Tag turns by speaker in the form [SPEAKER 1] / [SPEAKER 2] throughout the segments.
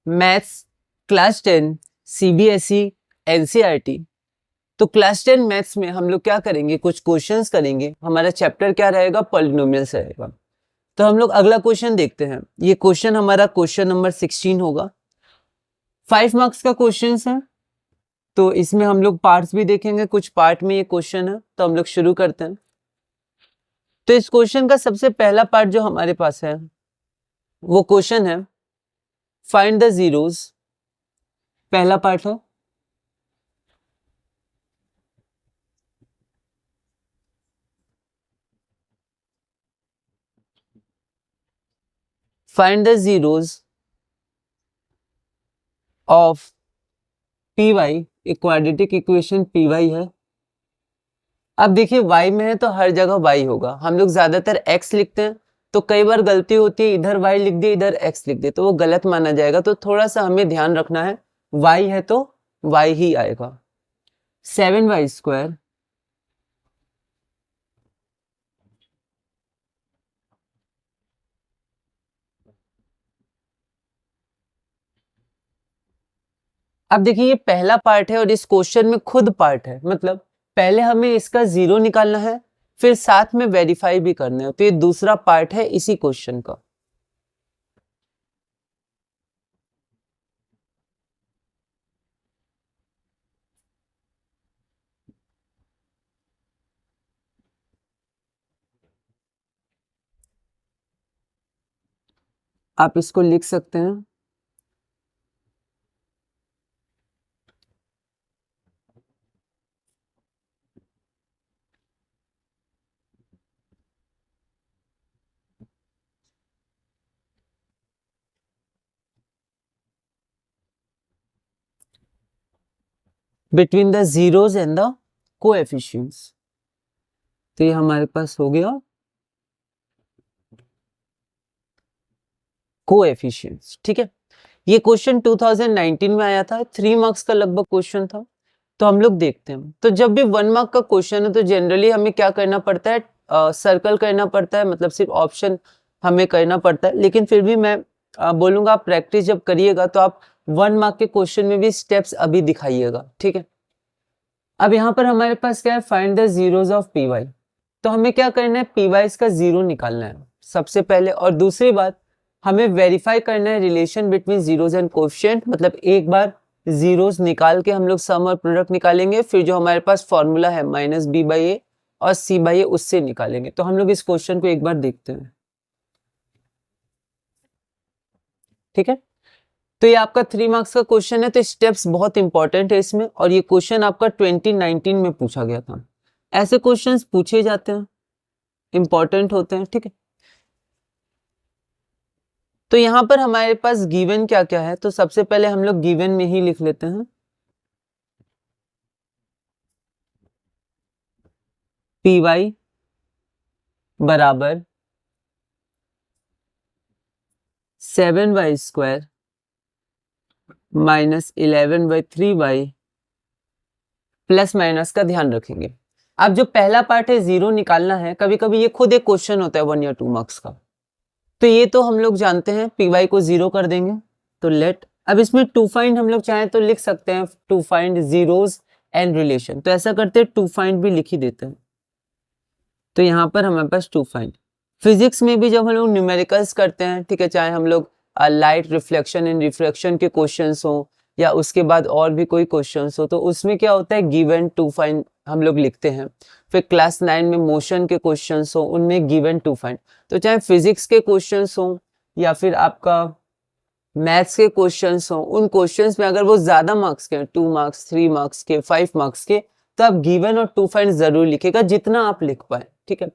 [SPEAKER 1] Maths class 10 CBSE NCERT. तो class 10 maths में हम लोग क्या करेंगे, कुछ क्वेश्चंस करेंगे। हमारा चैप्टर क्या रहेगा, पॉलिनोमियल्स रहेगा। तो हम लोग अगला क्वेश्चन देखते हैं। ये क्वेश्चन हमारा क्वेश्चन नंबर 16 होगा। 5 मार्क्स का क्वेश्चन है, तो इसमें हम लोग पार्ट्स भी देखेंगे, कुछ पार्ट में ये क्वेश्चन है। तो हम लोग शुरू करते हैं। तो इस क्वेश्चन का सबसे पहला पार्ट जो हमारे पास है वो क्वेश्चन है फाइंड द जीरोस। पहला पार्ट है find the zeros of P Y. एक क्वाड्रेटिक इक्वेशन पी वाई है। अब देखिए y में है तो हर जगह y होगा। हम लोग ज्यादातर x लिखते हैं, तो कई बार गलती होती है, इधर y लिख दिए इधर x लिख दिए, तो वो गलत माना जाएगा। तो थोड़ा सा हमें ध्यान रखना है, y है तो y ही आएगा। 7y² अब देखिए ये पहला पार्ट है और इस क्वेश्चन में खुद पार्ट है, मतलब पहले हमें इसका जीरो निकालना है, फिर साथ में वेरीफाई भी करना है। तो ये दूसरा पार्ट है इसी क्वेश्चन का। आप इसको लिख सकते हैं। Between the zeros and the coefficients. तो ये हमारे पास हो गया कोएफिशिएंट्स। ठीक है, ये क्वेश्चन 2019 में आया था, 3 मार्क्स का लगभग क्वेश्चन था। तो हम लोग देखते हैं। तो जब भी 1 मार्क का क्वेश्चन है तो जनरली हमें क्या करना पड़ता है, सर्कल करना पड़ता है, मतलब सिर्फ ऑप्शन हमें करना पड़ता है। लेकिन फिर भी मैं बोलूंगा आप प्रैक्टिस जब करिएगा तो आप 1 मार्क के क्वेश्चन में भी स्टेप्स अभी दिखाइएगा। ठीक है, अब यहाँ पर हमारे पास क्या है, find the zeros of P Y. तो हमें क्या करना है, पी वाई का जीरो निकालना है सबसे पहले। और दूसरी बात, हमें वेरीफाई करना है relation between zeros and coefficient. मतलब एक बार जीरोस निकाल के हम लोग सम और प्रोडक्ट निकालेंगे, फिर जो हमारे पास फॉर्मूला है -b/a और c/a उससे निकालेंगे। तो हम लोग इस क्वेश्चन को एक बार देखते हैं। ठीक है, तो ये आपका 3 मार्क्स का क्वेश्चन है। तो स्टेप्स बहुत इंपॉर्टेंट है इसमें, और ये क्वेश्चन आपका 2019 में पूछा गया था। ऐसे क्वेश्चंस पूछे जाते हैं, इंपॉर्टेंट होते हैं। ठीक है, तो यहाँ पर हमारे पास गिवन क्या क्या है, तो सबसे पहले हम लोग गिवन में ही लिख लेते हैं। पी वाई बराबर 7y² -11/3y प्लस माइनस का ध्यान रखेंगे। अब जो पहला पार्ट है जीरो निकालना है, कभी कभी ये खुद एक क्वेश्चन होता है 1 या 2 मार्क्स का। तो ये तो हम लोग जानते हैं, पी वाई को जीरो कर देंगे। तो लेट, अब इसमें टू फाइंड हम लोग चाहें तो लिख सकते हैं, to find zeros and relation. तो ऐसा करते हैं, टू फाइंड भी लिख ही देते हैं। तो यहाँ पर हमारे पास टू फाइंड। फिजिक्स में भी जब हम लोग न्यूमेरिकल्स करते हैं, ठीक है, चाहे हम लोग लाइट रिफ्लेक्शन एंड रिफ्रैक्शन के क्वेश्चंस हो या उसके बाद और भी कोई क्वेश्चंस हो, तो उसमें क्या होता है, गिवन टू फाइंड हम लोग लिखते हैं। फिर क्लास 9 में मोशन के क्वेश्चंस हो, उनमें गिवन टू फाइंड। तो चाहे फिजिक्स के क्वेश्चंस हो या फिर आपका मैथ्स के क्वेश्चंस हो, उन क्वेश्चंस में अगर वो ज्यादा मार्क्स के, 2 मार्क्स 3 मार्क्स के 5 मार्क्स के, तो आप गिवन और टू फाइंड जरूर लिखिएगा, जितना आप लिख पाए। ठीक है,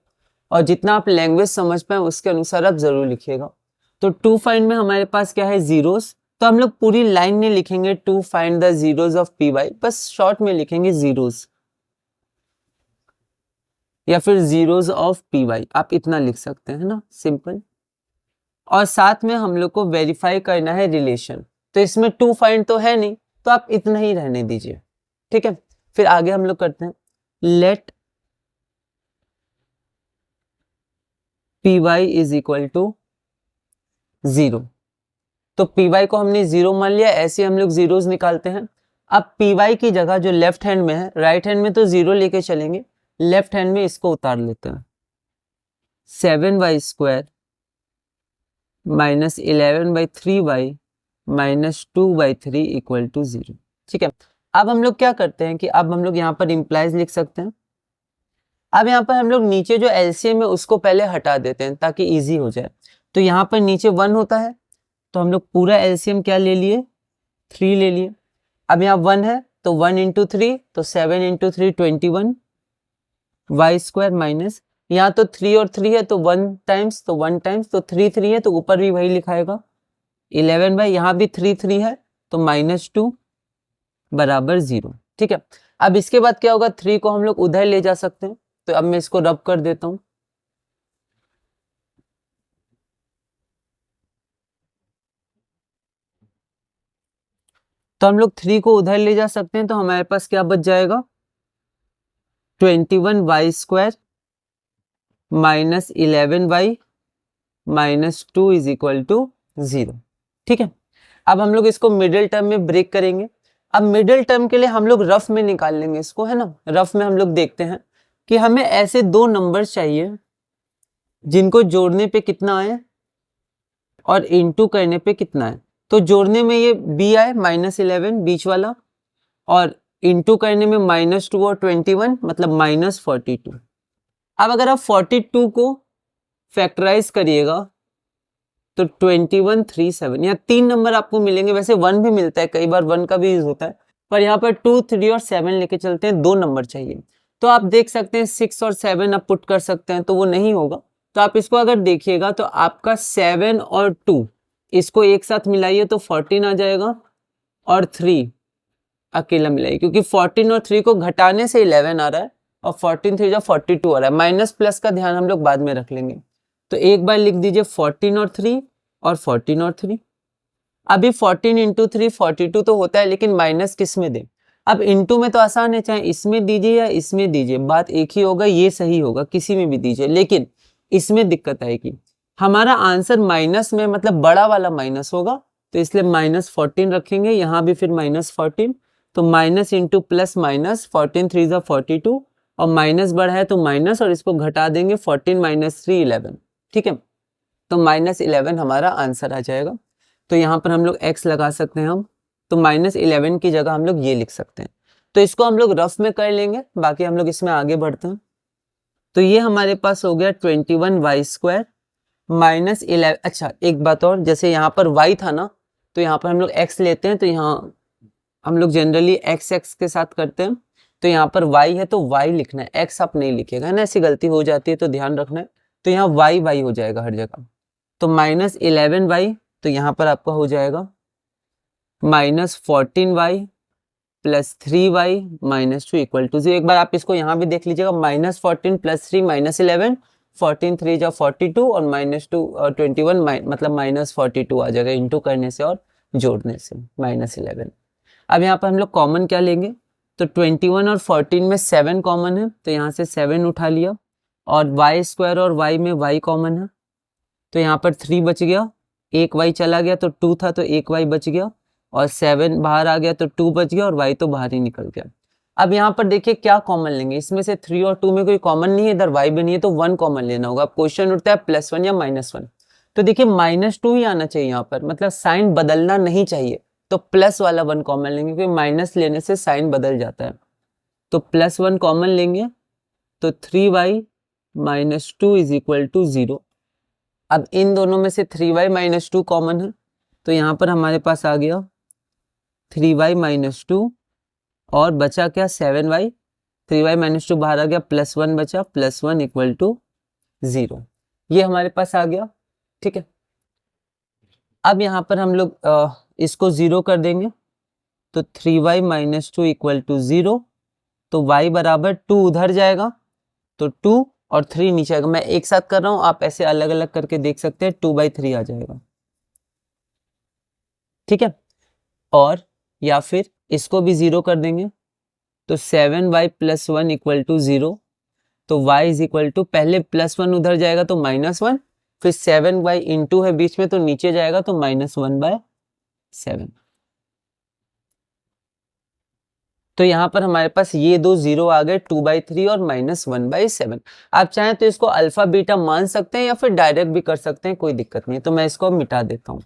[SPEAKER 1] और जितना आप लैंग्वेज समझ पाए उसके अनुसार आप जरूर लिखिएगा। तो टू फाइंड में हमारे पास क्या है, जीरोस। तो हम लोग पूरी लाइन में लिखेंगे to find the zeros of P Y, बस शॉर्ट में लिखेंगे जीरोस या फिर जीरोस ऑफ पी वाई, आप इतना लिख सकते हैं ना, सिंपल। और साथ में हम लोग को वेरीफाई करना है रिलेशन। तो इसमें टू फाइंड तो है नहीं, तो आप इतना ही रहने दीजिए। ठीक है, फिर आगे हम लोग करते हैं, let P Y is equal to 0। तो पी वाई को हमने 0 मान लिया, ऐसे हम लोग जीरोस निकालते हैं। अब पी वाई की जगह जो लेफ्ट हैंड में है, राइट हैंड में तो 0 लेके चलेंगे, लेफ्ट हैंड में इसको उतार लेते हैं। 7y² minus 11/3y minus 2/3 equal to 0। ठीक है, अब हम लोग क्या करते हैं कि अब हम लोग यहाँ पर इम्प्लाइज लिख सकते हैं। अब यहाँ पर हम लोग नीचे जो एलसीएम है उसको पहले हटा देते हैं ताकि इजी हो जाए। तो यहाँ पर नीचे 1 होता है, तो हम लोग पूरा एलसीएम क्या ले लिए, 3 ले लिए। अब यहाँ 1 है तो 1 इंटू 3, तो 7 इंटू 3 21 y² माइनस, यहाँ तो 3 और 3 है तो 1 टाइम्स, तो 1 टाइम्स, तो 3 3 है तो ऊपर भी वही लिखाएगा 11 बाई, यहाँ भी 3 3 है तो -2 बराबर 0। ठीक है, अब इसके बाद क्या होगा, 3 को हम लोग उधर ले जा सकते हैं, तो अब मैं इसको रब कर देता हूं। तो हम लोग 3 को उधर ले जा सकते हैं, तो हमारे पास क्या बच जाएगा, 21y² minus 11y minus 2 is equal to 0। ठीक है, अब हम लोग इसको मिडिल टर्म में ब्रेक करेंगे। अब मिडिल टर्म के लिए हम लोग रफ में निकाल लेंगे इसको, है ना। रफ में हम लोग देखते हैं कि हमें ऐसे दो नंबर चाहिए जिनको जोड़ने पे कितना आए और इनटू करने पे कितना है। तो जोड़ने में ये b आए -11 बीच वाला, और इनटू करने में -2 और 21 मतलब -42। अब अगर आप 42 को फैक्टराइज करिएगा तो 2137, यहाँ 3 नंबर आपको मिलेंगे। वैसे 1 भी मिलता है, कई बार 1 का भी यूज होता है, पर यहाँ पर 2, 3 और 7 लेके चलते हैं, 2 नंबर चाहिए। तो आप देख सकते हैं 6 और 7 आप पुट कर सकते हैं, तो वो नहीं होगा। तो आप इसको अगर देखिएगा तो आपका 7 और 2 इसको एक साथ मिलाइए तो 14 आ जाएगा, और 3 अकेला मिलाइए, क्योंकि 14 और 3 को घटाने से 11 आ रहा है, और 14 3 42 आ रहा है। माइनस प्लस का ध्यान हम लोग बाद में रख लेंगे। तो एक बार लिख दीजिए 14 और 3 और 14 और 3। अभी 14 इंटू 3 42 तो होता है, लेकिन माइनस किस में दें। अब इंटू में तो आसान है, चाहे इसमें दीजिए या इसमें दीजिए, बात एक ही होगा, ये सही होगा, किसी में भी दीजिए। लेकिन इसमें दिक्कत आएगी, हमारा आंसर माइनस में मतलब बड़ा वाला माइनस होगा, तो इसलिए -14 रखेंगे, यहाँ भी फिर -14। तो माइनस इंटू प्लस माइनस, 14 3 जा 42, और माइनस बढ़ा है तो माइनस, और इसको घटा देंगे 14 - 3 11। ठीक है, तो -11 हमारा आंसर आ जाएगा। तो यहाँ पर हम लोग x लगा सकते हैं हम, तो -11 की जगह हम लोग ये लिख सकते हैं। तो इसको हम लोग रफ में कर लेंगे, बाकी हम लोग इसमें आगे बढ़ते हैं। तो ये हमारे पास हो गया 21y² माइनस 11। अच्छा, एक बात और, जैसे यहाँ पर y था ना, तो यहाँ पर हम लोग x लेते हैं, तो यहाँ हम लोग जनरली x के साथ करते हैं। तो यहाँ पर y है तो y लिखना है, x आप नहीं लिखेगा, है ना, ऐसी गलती हो जाती है, तो ध्यान रखना है। तो यहाँ y हो जाएगा हर जगह। तो -11y, तो यहाँ पर आपका हो जाएगा -14y plus 3y minus 2 equal to 0। एक बार आप इसको यहाँ भी देख लीजिएगा, -14 प्लस 3 -11, 14 3 जा 42, और -2 और 21 मतलब -42 आ जाएगा इंटू करने से और जोड़ने से -11। अब यहाँ पर हम लोग कॉमन क्या लेंगे, तो 21 और 14 में 7 कॉमन है, तो यहाँ से 7 उठा लिया, और y² और y में y कॉमन है, तो यहाँ पर 3 बच गया, एक y चला गया तो 2 था, तो एक y बच गया, और 7 बाहर आ गया तो 2 बच गया, और y तो बाहर ही निकल गया। अब यहाँ पर देखिए क्या कॉमन लेंगे, इसमें से 3 और 2 में कोई कॉमन नहीं है, इधर y भी नहीं है, तो 1 कॉमन लेना होगा। अब क्वेश्चन उठता है +1 या -1, तो देखिए -2 ही आना चाहिए यहाँ पर, मतलब साइन बदलना नहीं चाहिए, तो प्लस वाला 1 कॉमन लेंगे, क्योंकि माइनस लेने से साइन बदल जाता है। तो +1 कॉमन लेंगे, तो 3y - 2 इज इक्वल टू 0। अब इन दोनों में से 3y - 2 कॉमन है, तो यहाँ पर हमारे पास आ गया 3y - 2, और बचा क्या 7y, 3y - 2 बाहर आ गया, +1 बचा, +1 इक्वल टू 0। ये हमारे पास आ गया। ठीक है, अब यहाँ पर हम लोग इसको 0 कर देंगे, तो 3y - 2 इक्वल टू 0। तो y बराबर 2 उधर जाएगा, तो 2 और 3 नीचे आएगा। मैं एक साथ कर रहा हूं, आप ऐसे अलग अलग करके देख सकते हैं, 2/3 आ जाएगा। ठीक है, और या फिर इसको भी 0 कर देंगे, तो 7y + 1 इक्वल टू 0। तो y इज इक्वल टू, पहले +1 उधर जाएगा तो -1, फिर 7y इंटू है बीच में तो नीचे जाएगा तो -1/2। 7। तो यहाँ पर हमारे पास ये दो जीरो आ गए, 2/3 और -1/7। आप चाहें तो इसको अल्फा बीटा मान सकते हैं या फिर डायरेक्ट भी कर सकते हैं, कोई दिक्कत नहीं। तो मैं इसको अब मिटा देता हूँ।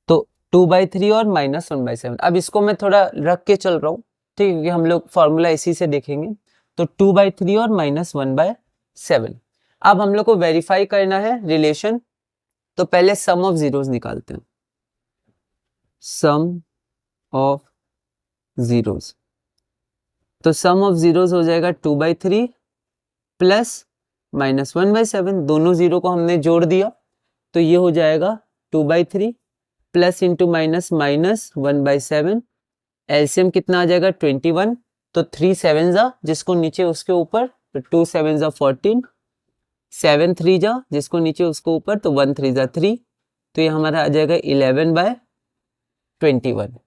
[SPEAKER 1] तो 2/3 और -1/7। अब इसको मैं थोड़ा रख के चल रहा हूँ, ठीक है, क्योंकि हम लोग फॉर्मूला इसी से देखेंगे। तो 2/3 और -1/7। अब हम लोग को वेरीफाई करना है रिलेशन। तो पहले सम ऑफ जीरोस निकालते हैं। सम ऑफ जीरोस, तो सम ऑफ जीरोस हो जाएगा 2/3 प्लस -1/7। दोनों जीरो को हमने जोड़ दिया, तो ये हो जाएगा 2/3 प्लस इंटू माइनस -1/7। एलसीएम कितना आ जाएगा 21। तो 3 7 जा, जिसको नीचे उसके ऊपर, तो 2 7 जा 14। 7 3 जा, जिसको नीचे उसको ऊपर, तो 1 3 जा 3। तो ये हमारा आ जाएगा 11/21।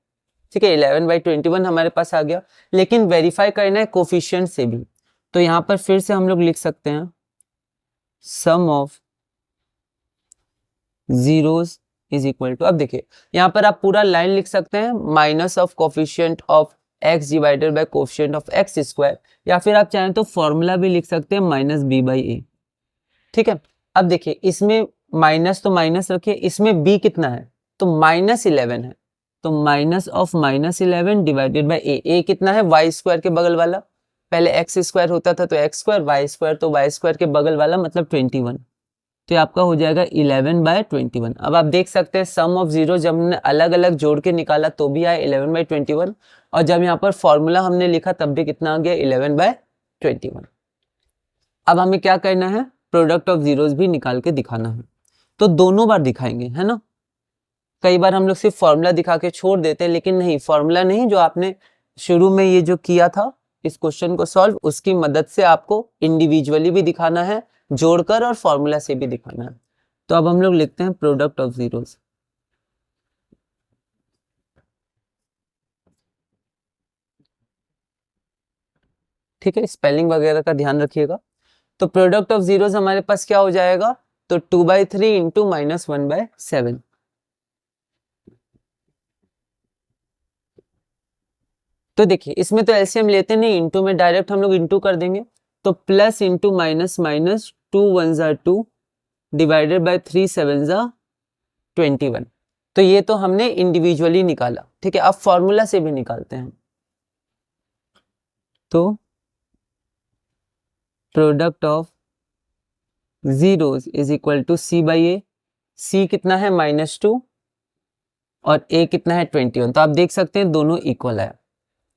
[SPEAKER 1] ठीक है, 11/21 हमारे पास आ गया। लेकिन वेरीफाई करना है कोफिशिएंट से भी। तो यहाँ पर फिर से हम लोग लिख सकते हैं sum of zeros is equal to, अब देखिए यहाँ पर आप पूरा लाइन लिख सकते हैं, minus of coefficient of x divided by coefficient of x square, या फिर आप चाहें तो फॉर्मूला भी लिख सकते हैं -b/a। ठीक है, अब देखिए इसमें माइनस तो माइनस रखिए, इसमें b कितना है, तो -11 है। तो minus of -11 divided by a कितना है, y स्क्वायर के बगल वाला। पहले x स्क्वायर होता था तो x स्क्वायर, y स्क्वायर तो y स्क्वायर के बगल वाला, मतलब 21। तो आपका हो जाएगा 11/21। अब आप देख सकते हैं सम ऑफ जीरो जब हमने अलग अलग जोड़ के निकाला तो भी आया 11/21, और जब यहाँ पर फॉर्मूला हमने लिखा तब भी कितना आ गया 11/21। अब हमें क्या करना है, प्रोडक्ट ऑफ जीरोस भी निकाल के दिखाना है। तो दोनों बार दिखाएंगे, है ना। कई बार हम लोग सिर्फ फॉर्मूला दिखा के छोड़ देते हैं, लेकिन नहीं, फॉर्मूला नहीं, जो आपने शुरू में ये जो किया था इस क्वेश्चन को सॉल्व, उसकी मदद से आपको इंडिविजुअली भी दिखाना है, जोड़कर, और फॉर्मूला से भी दिखाना है। तो अब हम लोग लिखते हैं प्रोडक्ट ऑफ जीरोस। ठीक है, स्पेलिंग वगैरह का ध्यान रखिएगा। तो प्रोडक्ट ऑफ जीरोस हमारे पास क्या हो जाएगा, तो 2/3 इंटू -1/7। तो देखिए इसमें तो एलसीएम लेते नहीं, इंटू में डायरेक्ट हम लोग इंटू कर देंगे। तो प्लस इंटू माइनस माइनस, 2 1 जा 2 डिवाइडेड बाय 3 7 जा 21। तो ये तो हमने इंडिविजुअली निकाला। ठीक है, अब फॉर्मूला से भी निकालते हैं। तो product of zeros is equal to c/a। c कितना है -2 और a कितना है 21। तो आप देख सकते हैं दोनों इक्वल है।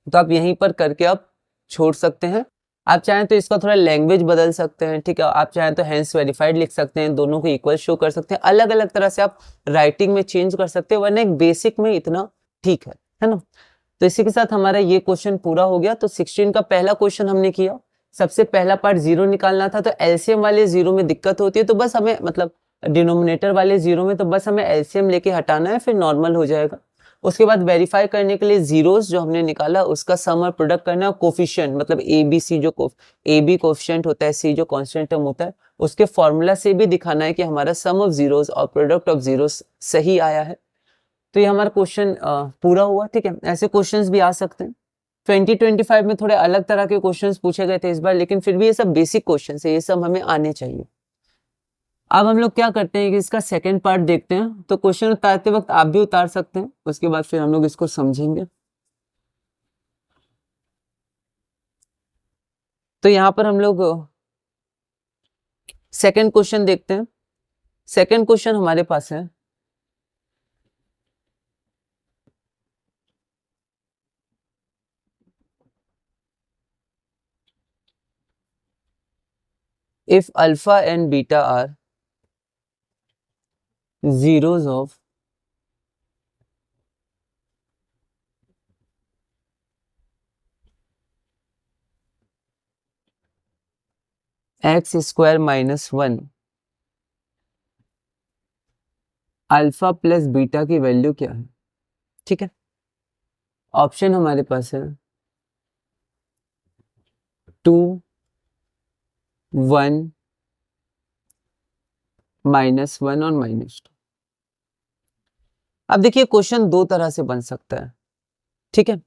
[SPEAKER 1] तो आप यहीं पर करके आप छोड़ सकते हैं। आप चाहें तो इसका थोड़ा लैंग्वेज बदल सकते हैं। ठीक है, आप चाहें तो हैंस वेरीफाइड लिख सकते हैं, दोनों को इक्वल शो कर सकते हैं, अलग अलग तरह से आप राइटिंग में चेंज कर सकते हैं, वरना एक बेसिक में इतना ठीक है ना। तो इसी के साथ हमारा ये क्वेश्चन पूरा हो गया। तो 16 का पहला क्वेश्चन हमने किया। सबसे पहला पार्ट जीरो निकालना था, तो एलसीएम वाले जीरो में दिक्कत होती है, तो बस हमें, मतलब डिनोमिनेटर वाले जीरो में तो बस हमें एलसीएम लेके हटाना है, फिर नॉर्मल हो जाएगा। उसके बाद वेरीफाई करने के लिए जीरोस जो हमने निकाला उसका सम और प्रोडक्ट करना है। कोफिशिएंट मतलब ए बी सी, जो ए बी कोफिशिएंट होता है, सी जो कांस्टेंट टर्म होता है, उसके फॉर्मूला से भी दिखाना है कि हमारा सम ऑफ जीरोस और प्रोडक्ट ऑफ जीरोस सही आया है। तो ये हमारा क्वेश्चन पूरा हुआ। ठीक है, ऐसे क्वेश्चंस भी आ सकते हैं। 2025 में थोड़े अलग तरह के क्वेश्चंस पूछे गए थे इस बार, लेकिन फिर भी ये सब बेसिक क्वेश्चंस है, ये सब हमें आने चाहिए। अब हम लोग क्या करते हैं कि इसका सेकंड पार्ट देखते हैं। तो क्वेश्चन उतारते वक्त आप भी उतार सकते हैं, उसके बाद फिर हम लोग इसको समझेंगे। तो यहाँ पर हम लोग सेकंड क्वेश्चन देखते हैं। सेकंड क्वेश्चन हमारे पास है, if alpha and beta are zeros of x square minus 1, alpha plus beta की वैल्यू क्या है। ठीक है, ऑप्शन हमारे पास है 2 1 -1 और -2। अब देखिए क्वेश्चन दो तरह से बन सकता है, ठीक है।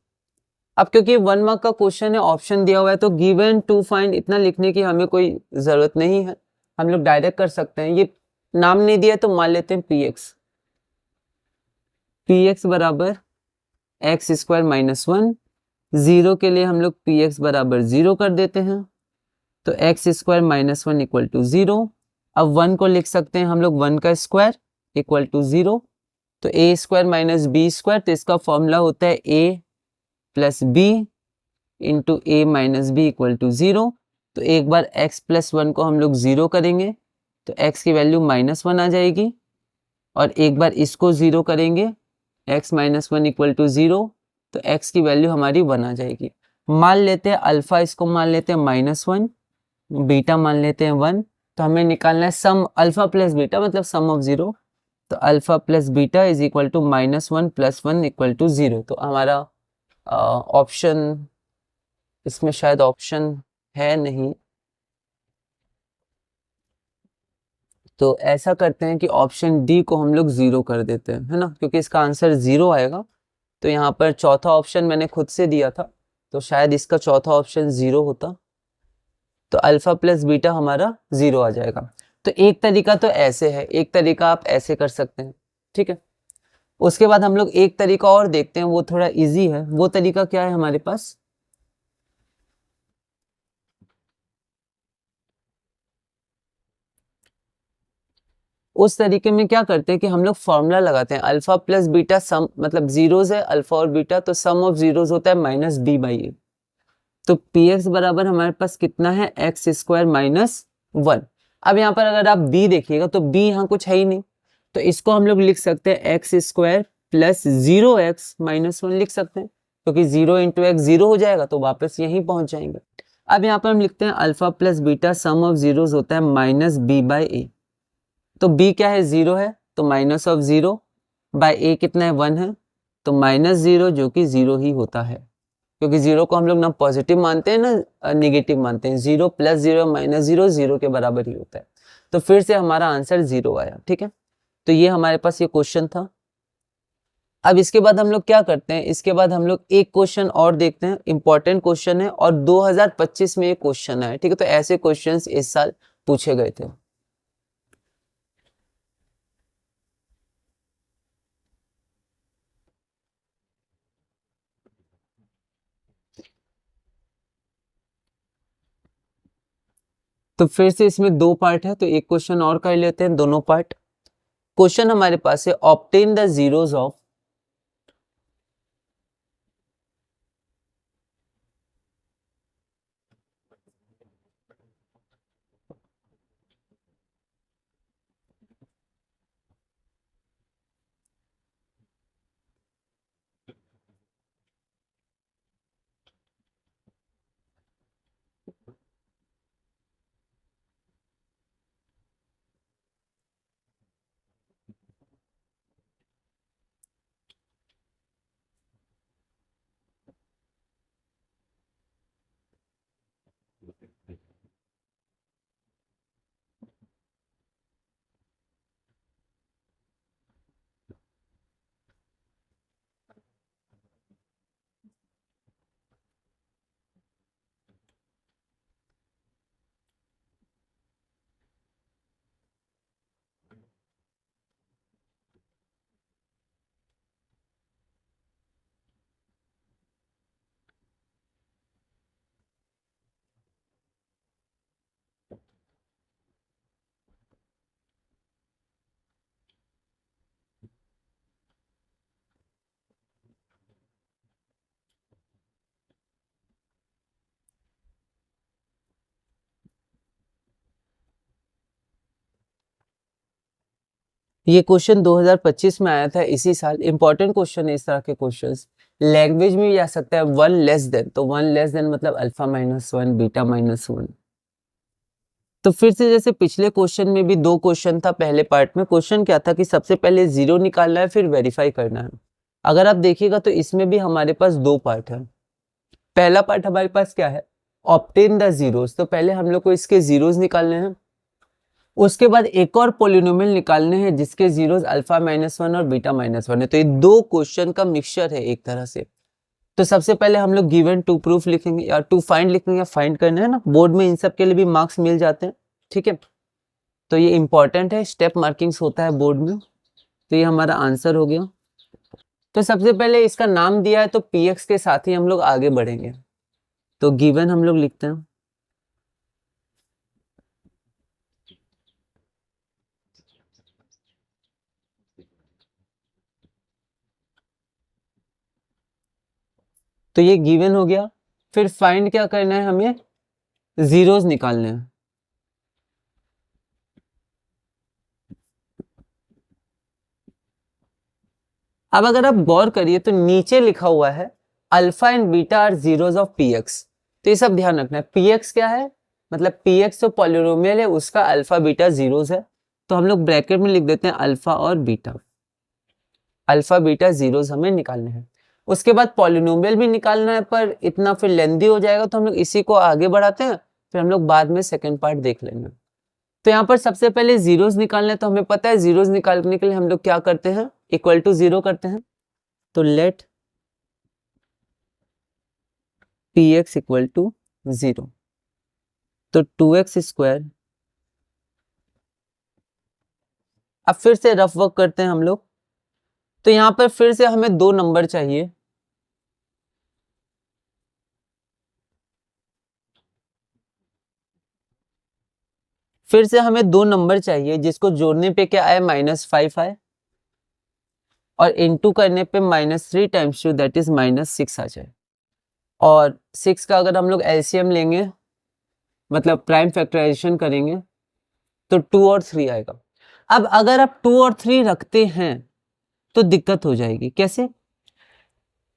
[SPEAKER 1] अब क्योंकि 1 मार्क का क्वेश्चन है, ऑप्शन दिया हुआ है, तो गिवन टू फाइंड इतना लिखने की हमें कोई जरूरत नहीं है, हम लोग डायरेक्ट कर सकते हैं। ये नाम नहीं दिया तो मान लेते हैं px बराबर एक्स स्क्वायर माइनस 1, जीरो के लिए हम लोग px बराबर 0 कर देते हैं, तो X square minus 1 equal to 0। अब 1 को लिख सकते हैं हम लोग 1 का स्क्वायर इक्वल टू 0, तो A square minus B square, तो इसका फॉर्मूला होता है A plus B into A minus B equal to 0। तो एक बार x प्लस 1 को हम लोग 0 करेंगे तो x की वैल्यू माइनस 1 आ जाएगी, और एक बार इसको 0 करेंगे x माइनस 1 इक्वल टू 0, तो x की वैल्यू हमारी 1 आ जाएगी। मान लेते हैं अल्फा, इसको मान लेते हैं -1, बीटा मान लेते हैं 1, तो हमें निकालना है सम अल्फा प्लस बीटा मतलब सम ऑफ 0, तो alpha plus beta is equal to -1 plus 1 equal to 0। तो हमारा ऑप्शन, इसमें शायद ऑप्शन है नहीं, तो ऐसा करते हैं कि ऑप्शन डी को हम लोग 0 कर देते हैं, है ना, क्योंकि इसका आंसर 0 आएगा। तो यहाँ पर चौथा ऑप्शन मैंने खुद से दिया था, तो शायद इसका चौथा ऑप्शन 0 होता, तो अल्फा प्लस बीटा हमारा 0 आ जाएगा। तो एक तरीका तो ऐसे है, एक तरीका आप ऐसे कर सकते हैं, ठीक है। उसके बाद हम लोग एक तरीका और देखते हैं, वो थोड़ा इजी है। वो तरीका क्या है हमारे पास, उस तरीके में क्या करते हैं कि हम लोग फॉर्मूला लगाते हैं, अल्फा प्लस बीटा सम मतलब जीरोज है अल्फा और बीटा, तो सम ऑफ जीरोज होता है माइनस बी बाई ए। तो पी एक्स बराबर हमारे पास कितना है, एक्स स्क्वायर माइनस 1। अब यहाँ पर अगर आप b देखिएगा तो b यहाँ कुछ है ही नहीं, तो इसको हम लोग लिख सकते हैं x square plus 0x minus 1 लिख सकते हैं, क्योंकि 0 इंटू एक्स 0 हो जाएगा तो वापस यहीं पहुंच जाएंगे। अब यहाँ पर हम लिखते हैं alpha plus beta some of zeros होता है माइनस बी बाई ए। तो b क्या है, 0 है, तो माइनस ऑफ 0 बाय a कितना है, 1 है, तो माइनस 0 जो कि 0 ही होता है, क्योंकि 0 को हम लोग ना पॉजिटिव मानते हैं ना नेगेटिव मानते हैं। 0 प्लस 0 माइनस 0 0 के बराबर ही होता है, तो फिर से हमारा आंसर 0 आया, ठीक है। तो ये हमारे पास ये क्वेश्चन था। अब इसके बाद हम लोग क्या करते हैं, इसके बाद हम लोग एक क्वेश्चन और देखते हैं, इंपॉर्टेंट क्वेश्चन है और 2025 में ये क्वेश्चन है, ठीक है। तो ऐसे क्वेश्चंस इस साल पूछे गए थे। तो फिर से इसमें दो पार्ट है, तो एक क्वेश्चन और कर लेते हैं दोनों पार्ट। क्वेश्चन हमारे पास है ऑब्टेन द जीरोस ऑफ ये क्वेश्चन 2025 में आया था इसी साल। इंपॉर्टेंट क्वेश्चन है इस तरह के क्वेश्चंस। लैंग्वेज में भी आ सकता है 1 लेस देन, तो 1 लेस देन मतलब अल्फा माइनस 1 बीटा माइनस 1। तो फिर से जैसे पिछले क्वेश्चन में भी दो क्वेश्चन था, पहले पार्ट में क्वेश्चन क्या था कि सबसे पहले 0 निकालना है फिर वेरीफाई करना है। अगर आप देखिएगा तो इसमें भी हमारे पास दो पार्ट है। पहला पार्ट हमारे पास क्या है, ऑब्टेन द जीरोस, तो पहले हम लोग को इसके जीरोस निकालने हैं। उसके बाद एक और पॉलिनोमियल निकालने हैं जिसके जीरोस अल्फा -1 और बीटा -1 है। तो ये दो क्वेश्चन का मिक्सचर है एक तरह से। तो सबसे पहले हम लोग गिवन टू प्रूफ लिखेंगे या टू फाइंड लिखेंगे, फाइंड करना है ना, बोर्ड में इन सब के लिए भी मार्क्स मिल जाते हैं, ठीक है। तो ये इंपॉर्टेंट है, स्टेप मार्किंग्स होता है बोर्ड में। तो ये हमारा आंसर हो गया। तो सबसे पहले इसका नाम दिया है तो px के साथ ही हम लोग आगे बढ़ेंगे। तो गिवन हम लोग लिखते हैं, तो ये गिवन हो गया। फिर फाइंड क्या करना है, हमें जीरोस निकालने हैं। अब अगर आप गौर करिए तो नीचे लिखा हुआ है alpha and beta are zeros of px। तो ये सब ध्यान रखना है। px क्या है, मतलब px जो पॉलिनोमियल है उसका अल्फा बीटा जीरोस है। तो हम लोग ब्रैकेट में लिख देते हैं अल्फा और बीटा। अल्फा बीटा जीरोस हमें निकालने हैं। उसके बाद पॉलिनोमियल भी निकालना है, पर इतना फिर लेंदी हो जाएगा, तो हम लोग इसी को आगे बढ़ाते हैं, फिर हम लोग बाद में सेकेंड पार्ट देख लेंगे। तो यहाँ पर सबसे पहले जीरोस निकालने हैं, तो हमें पता है जीरोस निकालने के लिए हम लोग क्या करते हैं, इक्वल टू जीरो करते हैं। तो लेट px इक्वल टू 0। तो 2x स्क्वायर। अब फिर से रफ वर्क करते हैं हम लोग। तो यहाँ पर फिर से हमें दो नंबर चाहिए। फिर से हमें दो नंबर चाहिए जिसको जोड़ने पे क्या आए, -5 आए, और इनटू करने पे -3 टाइम्स 2 दैट इज -6 आ जाए। और 6 का अगर हम लोग एलसीएम लेंगे, मतलब प्राइम फैक्टराइजेशन करेंगे, तो 2 और 3 आएगा। अब अगर आप 2 और 3 रखते हैं तो दिक्कत हो जाएगी। कैसे?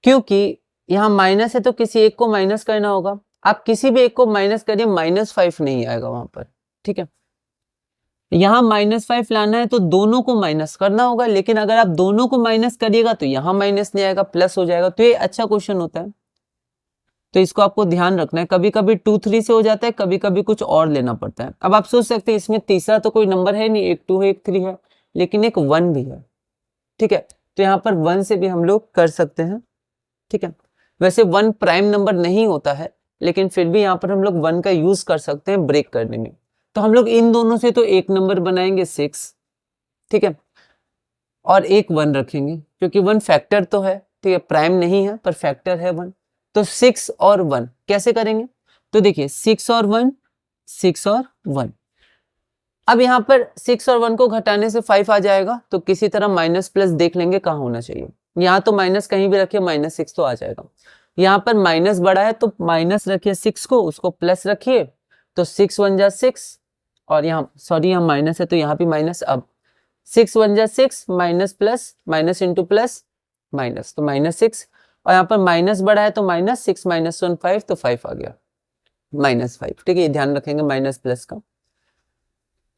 [SPEAKER 1] क्योंकि यहाँ माइनस है तो किसी एक को माइनस करना होगा। आप किसी भी एक को माइनस करिए, -5 नहीं आएगा वहां पर, ठीक है। यहाँ -5 लाना है तो दोनों को माइनस करना होगा, लेकिन अगर आप दोनों को माइनस करिएगा तो यहाँ माइनस नहीं आएगा, प्लस हो जाएगा। तो ये अच्छा क्वेश्चन होता है, तो इसको आपको ध्यान रखना है। कभी कभी 2 3 से हो जाता है, कभी कभी कुछ और लेना पड़ता है। अब आप सोच सकते हैं इसमें तीसरा तो कोई नंबर है नहीं, एक 2 है एक 3 है, लेकिन एक 1 भी है, ठीक है। तो यहाँ पर 1 से भी हम लोग कर सकते हैं, ठीक है। वैसे 1 प्राइम नंबर नहीं होता है, लेकिन फिर भी यहाँ पर हम लोग 1 का यूज कर सकते हैं ब्रेक करने में। तो हम लोग इन दोनों से तो एक नंबर बनाएंगे 6, ठीक है, और एक 1 रखेंगे क्योंकि 1 फैक्टर तो है, ठीक है, प्राइम नहीं है पर फैक्टर है 1। तो 6 और 1 कैसे करेंगे? तो देखिए 6 और 1, 6 और 1। अब यहाँ पर 6 और 1 को घटाने से 5 आ जाएगा, तो किसी तरह माइनस प्लस देख लेंगे कहाँ होना चाहिए। यहाँ तो माइनस कहीं भी रखिए, -6 तो आ जाएगा। यहाँ पर माइनस बड़ा है तो माइनस रखिए 6 को, उसको प्लस रखिए, तो 6 1 जा 6, और यहाँ सॉरी यहाँ माइनस है तो यहाँ भी माइनस। अब 6 1 जा 6, minus plus minus into plus minus, तो -6, और यहाँ पर माइनस बड़ा है तो -6 -1 5, तो 5 आ गया, -5, ठीक है। ये ध्यान रखेंगे माइनस प्लस का।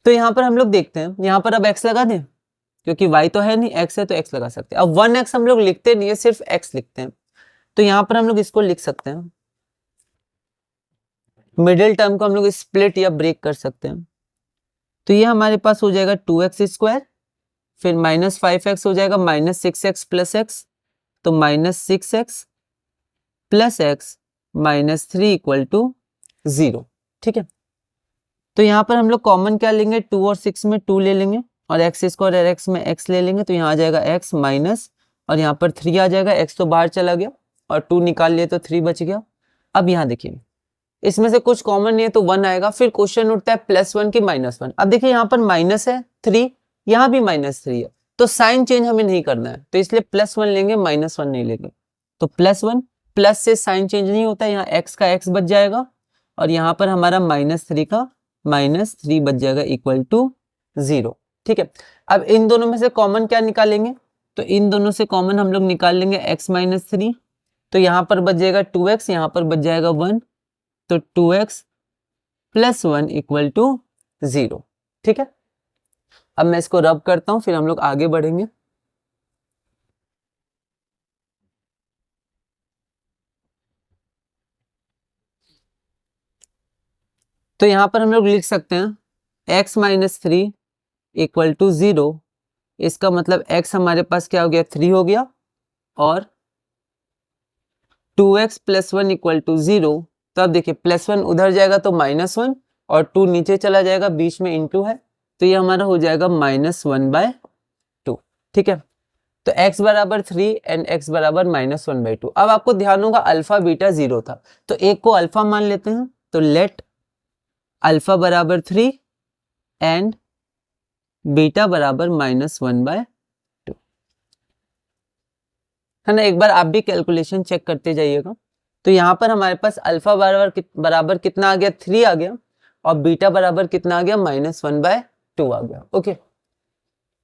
[SPEAKER 1] तो यहाँ पर हम लोग देखते हैं, यहाँ पर अब x लगा दें, क्योंकि y तो है नहीं, x है तो x लगा सकते हैं। अब 1x हम लोग लिखते नहीं है, सिर्फ x लिखते हैं। तो यहाँ पर हम लोग इसको लिख सकते हैं, मिडिल टर्म को हम लोग स्प्लिट या ब्रेक कर सकते हैं। तो ये हमारे पास हो जाएगा 2x स्क्वायर, फिर -5x हो जाएगा -6x प्लस x, तो -6x plus x -3 equal to 0, ठीक है। तो यहाँ पर हम लोग कॉमन क्या लेंगे, 2 और 6 में 2 ले लेंगे, और एक्स स्क्वायर और x में x ले लेंगे, तो यहाँ आ जाएगा x माइनस, और यहाँ पर 3 आ जाएगा, x तो बाहर चला गया, और 2 निकाल लिए तो 3 बच गया। अब यहाँ देखिए इसमें से कुछ कॉमन नहीं है तो 1 आएगा। फिर क्वेश्चन उठता है +1 की -1। अब देखिए यहाँ पर माइनस है 3, यहाँ भी -3 है, तो साइन चेंज हमें नहीं करना है, तो इसलिए +1 लेंगे, -1 नहीं लेंगे। तो +1, प्लस से साइन चेंज नहीं होता, यहाँ x का x बच जाएगा, और यहाँ पर हमारा -3 का -3 बच जाएगा इक्वल टू 0, ठीक है। अब इन दोनों में से कॉमन क्या निकालेंगे, तो इन दोनों से कॉमन हम लोग निकाल लेंगे x -3, तो यहाँ पर बच जाएगा 2x, यहाँ पर बच जाएगा 1, तो 2x प्लस 1 इक्वल टू 0, ठीक है। अब मैं इसको रब करता हूं, फिर हम लोग आगे बढ़ेंगे। तो यहां पर हम लोग लिख सकते हैं x माइनस 3 इक्वल टू 0, इसका मतलब x हमारे पास क्या हो गया, 3 हो गया, और 2x प्लस 1 इक्वल टू 0। तो अब देखिए प्लस 1 उधर जाएगा तो माइनस 1, और 2 नीचे चला जाएगा, बीच में इंटू है, तो ये हमारा हो जाएगा -1/2। ठीक है, तो x बराबर 3 एंड x बराबर -1/2। अब आपको ध्यान होगा अल्फा बीटा 0 था, तो एक को अल्फा मान लेते हैं, तो लेट अल्फा बराबर 3 एंड बीटा बराबर -1/2, है ना। एक बार आप भी कैलकुलेशन चेक करते जाइएगा। तो यहाँ पर हमारे पास अल्फा बराबर कितना आ गया, 3 आ गया, और बीटा बराबर कितना आ गया, -1/2 आ गया। ओके,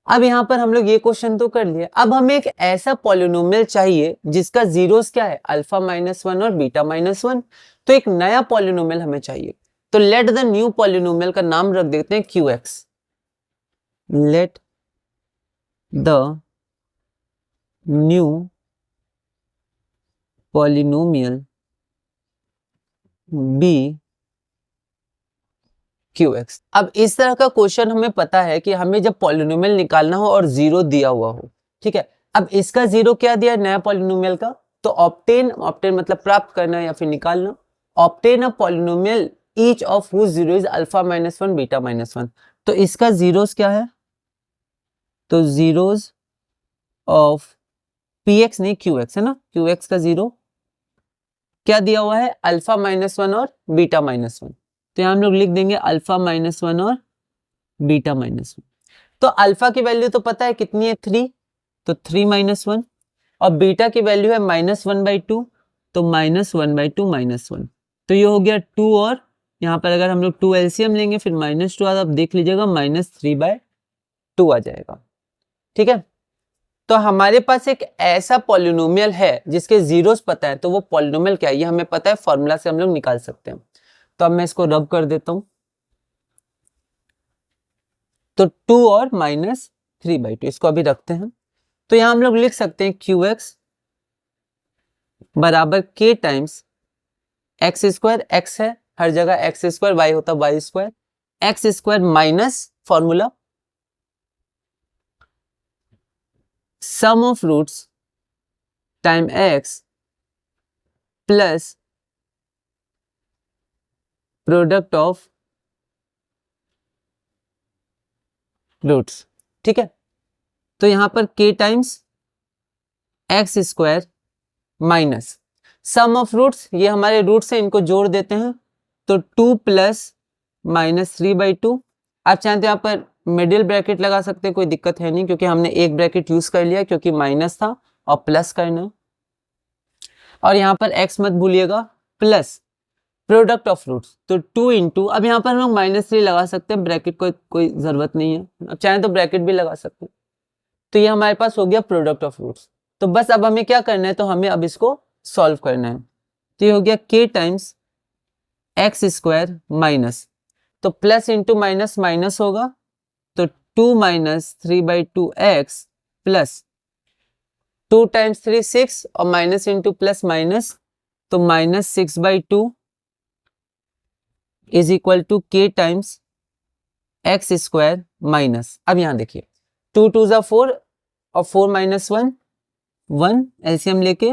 [SPEAKER 1] अब यहाँ पर हम लोग ये क्वेश्चन तो कर लिए। अब हमें एक ऐसा पॉलिनोमियल चाहिए जिसका जीरोस क्या है, अल्फा -1 और बीटा -1। तो एक नया पॉलिनोमियल हमें चाहिए, तो लेट द न्यू पॉलिनोमियल का नाम रख देते हैं QX। Let the new polynomial be QX। अब इस तरह का क्वेश्चन हमें पता है कि हमें जब पॉलिनोमियल निकालना हो और जीरो दिया हुआ हो, ठीक है। अब इसका जीरो क्या दिया है नया पॉलिनोमियल का, तो ऑब्टेन मतलब प्राप्त करना या फिर निकालना, obtain a polynomial each of whose zero is alpha -1 beta -1। तो इसका जीरोस क्या है, तो जीरोस ऑफ PX नहीं QX, है ना। QX का जीरो क्या दिया हुआ है, अल्फा -1 और बीटा -1। तो यहां हम लोग लिख देंगे अल्फा -1 और बीटा -1। तो अल्फा की वैल्यू तो पता है कितनी है, 3, तो 3 -1, और बीटा की वैल्यू है -1/2, तो -1/2 -1। तो ये हो गया 2, और यहाँ पर अगर हम लोग 2 एलसीएम लेंगे फिर -2 आप देख लीजिएगा -3/2 आ जाएगा। ठीक है, तो हमारे पास एक ऐसा पॉलिनोमियल है जिसके जीरोस पता है, तो वो पॉलिनोमियल क्या है ये हमें पता है, फॉर्मूला से हम लोग निकाल सकते हैं। तो अब मैं इसको रब कर देता हूं, तो 2 और -3/2 इसको अभी रखते हैं। तो यहां हम लोग लिख सकते हैं QX बराबर K टाइम्स x², x है हर जगह, x², y होता y², x² minus formula sum of roots time x plus product of roots. ठीक है, तो यहां पर K times x² minus sum of roots, ये हमारे रूट्स हैं, इनको जोड़ देते हैं, तो 2 प्लस -3/2। आप चाहते हैं यहाँ पर मिडिल ब्रैकेट लगा सकते हैं, कोई दिक्कत है नहीं, क्योंकि हमने एक ब्रैकेट यूज कर लिया क्योंकि माइनस था और प्लस करना, और यहाँ पर x मत भूलिएगा, प्लस प्रोडक्ट ऑफ रूट्स, तो 2 इंटू, अब यहाँ पर हम लोग -3 लगा सकते हैं, ब्रैकेट को कोई जरूरत नहीं है, अब चाहे तो ब्रैकेट भी लगा सकते हैं। तो ये हमारे पास हो गया प्रोडक्ट ऑफ रूट्स। तो बस अब हमें क्या करना है, तो हमें अब इसको सॉल्व करना है। तो ये हो गया K टाइम्स x² माइनस, तो प्लस इंटू माइनस माइनस होगा, तो 2 -3/2x प्लस 2 टाइम्स 3 6, और माइनस इंटू प्लस माइनस, तो -6/2 is equal to K times x² minus, अब यहां देखिए 2 2 ज़ा 4 और 4 -1 1 एलसीएम लेके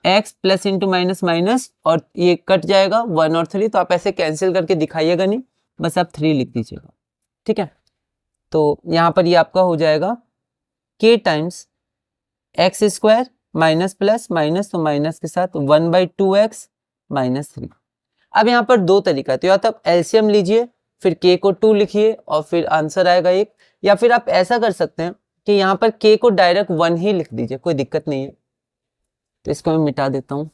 [SPEAKER 1] x plus into minus minus, और ये कट जाएगा 1 और 3, तो आप ऐसे कैंसिल करके दिखाइएगा नहीं, बस आप 3 लिख दीजिएगा। ठीक है, तो यहाँ पर ये आपका हो जाएगा K times x² minus plus minus, तो माइनस के साथ 1/2x -3। अब यहाँ पर दो तरीका है, तो या तो आप एलसीएम लीजिए फिर K को 2 लिखिए और फिर आंसर आएगा 1, या फिर आप ऐसा कर सकते हैं कि यहाँ पर K को डायरेक्ट 1 ही लिख दीजिए, कोई दिक्कत नहीं है। तो इसको मैं मिटा देता हूं,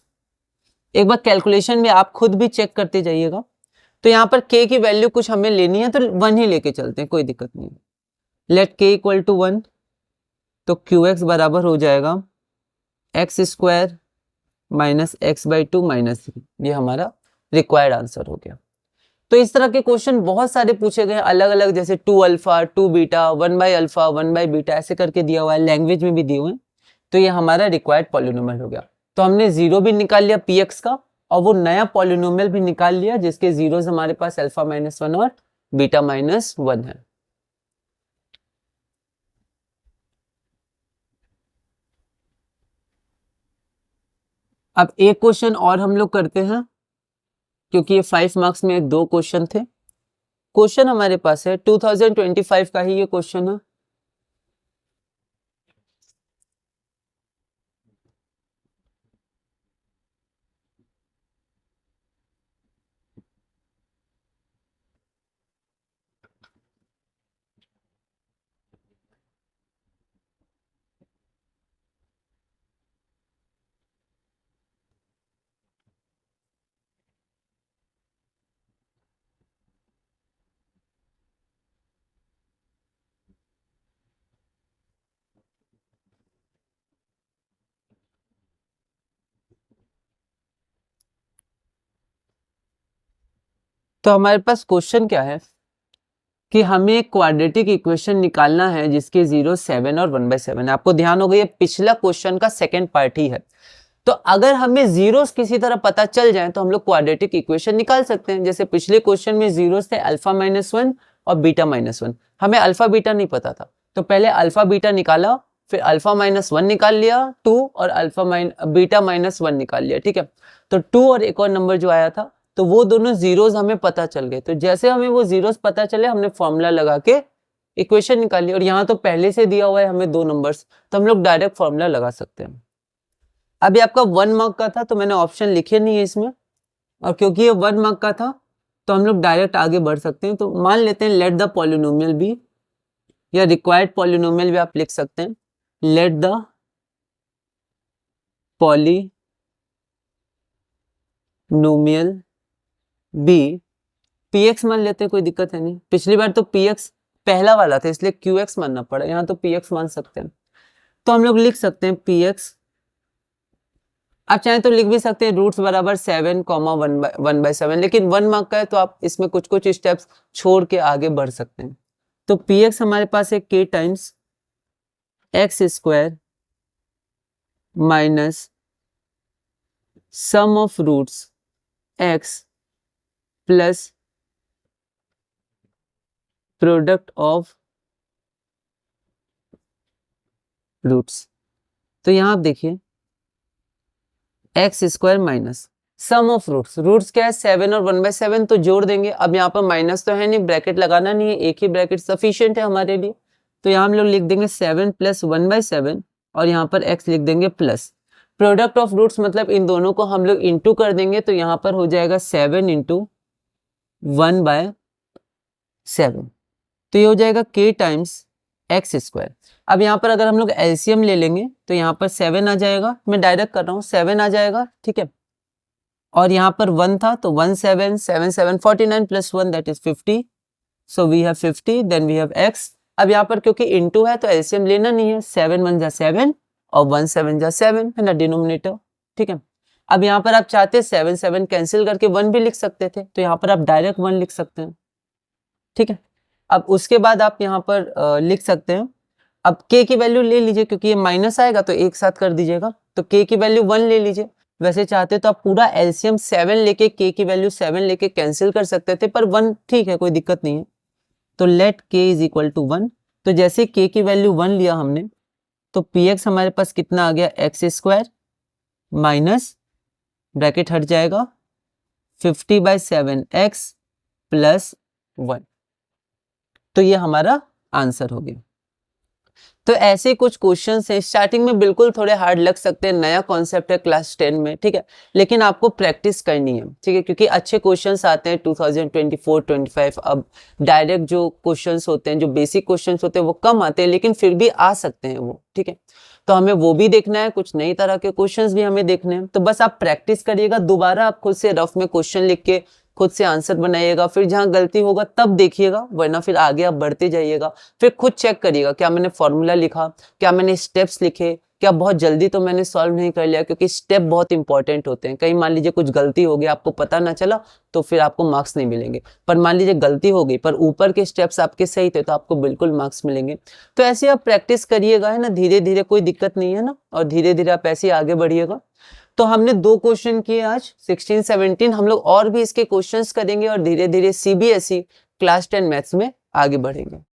[SPEAKER 1] एक बार कैलकुलेशन में आप खुद भी चेक करते जाइएगा। तो यहाँ पर K की वैल्यू कुछ हमें लेनी है, तो 1 ही लेके चलते हैं, कोई दिक्कत नहीं। लेट K इक्वल टू 1, तो QX बराबर हो जाएगा x² माइनस x/2 -3, ये हमारा रिक्वायर्ड आंसर हो गया। तो इस तरह के क्वेश्चन बहुत सारे पूछे गए अलग अलग, जैसे 2 अल्फा 2 बीटा 1/अल्फा 1/बीटा ऐसे करके दिया हुआ है, लैंग्वेज में भी दिए हुए हैं। तो ये हमारा रिक्वायर्ड पॉलिनोमियल हो गया। तो हमने जीरो भी निकाल लिया PX का, और वो नया पॉलिनोमियल भी निकाल लिया जिसके जीरोस हमारे पास अल्फा -1 और बीटा माइनस 1 है। अब एक क्वेश्चन और हम लोग करते हैं, क्योंकि ये 5 मार्क्स में 2 क्वेश्चन थे। क्वेश्चन हमारे पास है 2025 का ही ये क्वेश्चन है। तो हमारे पास क्वेश्चन क्या है कि हमें एक क्वाड्रेटिक इक्वेशन निकालना है जिसके 0, 7 और 1/7। आपको ध्यान होगा ये पिछला क्वेश्चन का सेकंड पार्ट ही है। तो अगर हमें जीरोस किसी तरह पता चल जाए तो हम लोग क्वाड्रेटिक इक्वेशन निकाल सकते हैं। जैसे पिछले क्वेश्चन में जीरोस थे अल्फा -1 और बीटा -1। हमें अल्फा बीटा नहीं पता था, तो पहले अल्फा बीटा निकाला, फिर अल्फा -1 निकाल लिया 2 और बीटा -1 निकाल लिया। ठीक है, तो 2 और एक और नंबर जो आया था, तो वो दोनों जीरोस हमें पता चल गए। तो जैसे हमें वो जीरोस पता चले, हमने फॉर्मूला लगा के इक्वेशन निकाली। और यहाँ तो पहले से दिया हुआ है हमें 2 नंबर्स, तो हम लोग डायरेक्ट फॉर्मूला लगा सकते हैं। अभी आपका 1 मार्क का था तो मैंने ऑप्शन लिखे नहीं है इसमें, और क्योंकि ये 1 मार्क का था तो हम लोग डायरेक्ट आगे बढ़ सकते हैं। तो मान लेते हैं लेट द पॉलिनोमियल बी, या रिक्वायर्ड पॉलिनोमियल भी आप लिख सकते हैं। Let the polynomial be px मान लेते हैं, कोई दिक्कत है नहीं। पिछली बार तो px पहला वाला था इसलिए qx मानना पड़ा, यहाँ तो px मान सकते हैं। तो हम लोग लिख सकते हैं px, आप चाहें तो लिख भी सकते हैं रूट्स बराबर 7, 1/7, लेकिन 1 मार्क का है तो आप इसमें कुछ कुछ स्टेप्स छोड़ के आगे बढ़ सकते हैं। तो px हमारे पास है k times x square minus sum of roots x plus product of roots. तो यहां आप देखिए X square minus sum of roots, roots क्या है 7 और 1/7, तो जोड़ देंगे। अब यहाँ पर माइनस तो है नहीं, ब्रैकेट लगाना नहीं है, एक ही ब्रैकेट सफिशिएंट है हमारे लिए। तो यहाँ हम लोग लिख देंगे 7 + 1/7 और यहाँ पर x लिख देंगे प्लस प्रोडक्ट ऑफ रूट्स, मतलब इन दोनों को हम लोग इंटू कर देंगे। तो यहाँ पर हो जाएगा 7 × 1/7, तो ये हो जाएगा k टाइम्स एक्स स्क्वायर। अब यहाँ पर अगर हम लोग एलसीएम ले लेंगे तो यहाँ पर 7 आ जाएगा, मैं डायरेक्ट कर रहा हूँ, 7 आ जाएगा। ठीक है, और यहाँ पर 1 था तो 1 7 7 7 49 + 1 that is 50, so we have 50, then we have x। अब यहाँ पर क्योंकि इनटू है तो एलसीएम लेना नहीं है, 7 1 जा 7 और 1 7 जा 7 है ना डिनोमिनेटर। ठीक है, अब यहाँ पर आप चाहते 7 7 कैंसिल करके 1 भी लिख सकते थे, तो यहाँ पर आप डायरेक्ट 1 लिख सकते हैं। ठीक है, अब उसके बाद आप यहाँ पर लिख सकते हैं, अब k की वैल्यू ले लीजिए, क्योंकि ये माइनस आएगा तो एक साथ कर दीजिएगा, तो k की वैल्यू 1 ले लीजिए। वैसे चाहते तो आप पूरा एलसीएम 7 लेके k की वैल्यू 7 लेके कैंसिल कर सकते थे, पर 1 ठीक है, कोई दिक्कत नहीं है। तो लेट k = 1, तो जैसे k की वैल्यू 1 लिया हमने, तो px हमारे पास कितना आ गया, एक्स स्क्वायर माइनस ब्रैकेट हट जाएगा 50/7 x + 1, तो ये हमारा आंसर हो गया। तो ऐसे कुछ क्वेश्चंस हैं, स्टार्टिंग में बिल्कुल थोड़े हार्ड लग सकते हैं, नया कॉन्सेप्ट है क्लास 10 में। ठीक है, लेकिन आपको प्रैक्टिस करनी है। ठीक है, क्योंकि अच्छे क्वेश्चंस आते हैं 2024-25। अब डायरेक्ट जो क्वेश्चंस होते हैं, जो बेसिक क्वेश्चंस होते हैं वो कम आते हैं, लेकिन फिर भी आ सकते हैं वो। ठीक है, तो हमें वो भी देखना है, कुछ नई तरह के क्वेश्चंस भी हमें देखने हैं। तो बस आप प्रैक्टिस करिएगा, दोबारा आप खुद से रफ में क्वेश्चन लिख के खुद से आंसर बनाइएगा, फिर जहां गलती होगा तब देखिएगा, वरना फिर आगे आप बढ़ते जाइएगा। फिर खुद चेक करिएगा, क्या मैंने फॉर्मूला लिखा, क्या मैंने स्टेप्स लिखे, क्या बहुत जल्दी तो मैंने सॉल्व नहीं कर लिया, क्योंकि स्टेप बहुत इंपॉर्टेंट होते हैं। कहीं मान लीजिए कुछ गलती हो गई, आपको पता ना चला, तो फिर आपको मार्क्स नहीं मिलेंगे। पर मान लीजिए गलती हो गई पर ऊपर के स्टेप्स आपके सही थे, तो आपको बिल्कुल मार्क्स मिलेंगे। तो ऐसे आप प्रैक्टिस करिएगा, है ना, धीरे धीरे, कोई दिक्कत नहीं है ना, और धीरे धीरे आप ऐसे आगे बढ़िएगा। तो हमने 2 क्वेश्चन किए आज 16 17, हम लोग और भी इसके क्वेश्चंस करेंगे और धीरे धीरे सीबीएसई क्लास 10 मैथ्स में आगे बढ़ेंगे।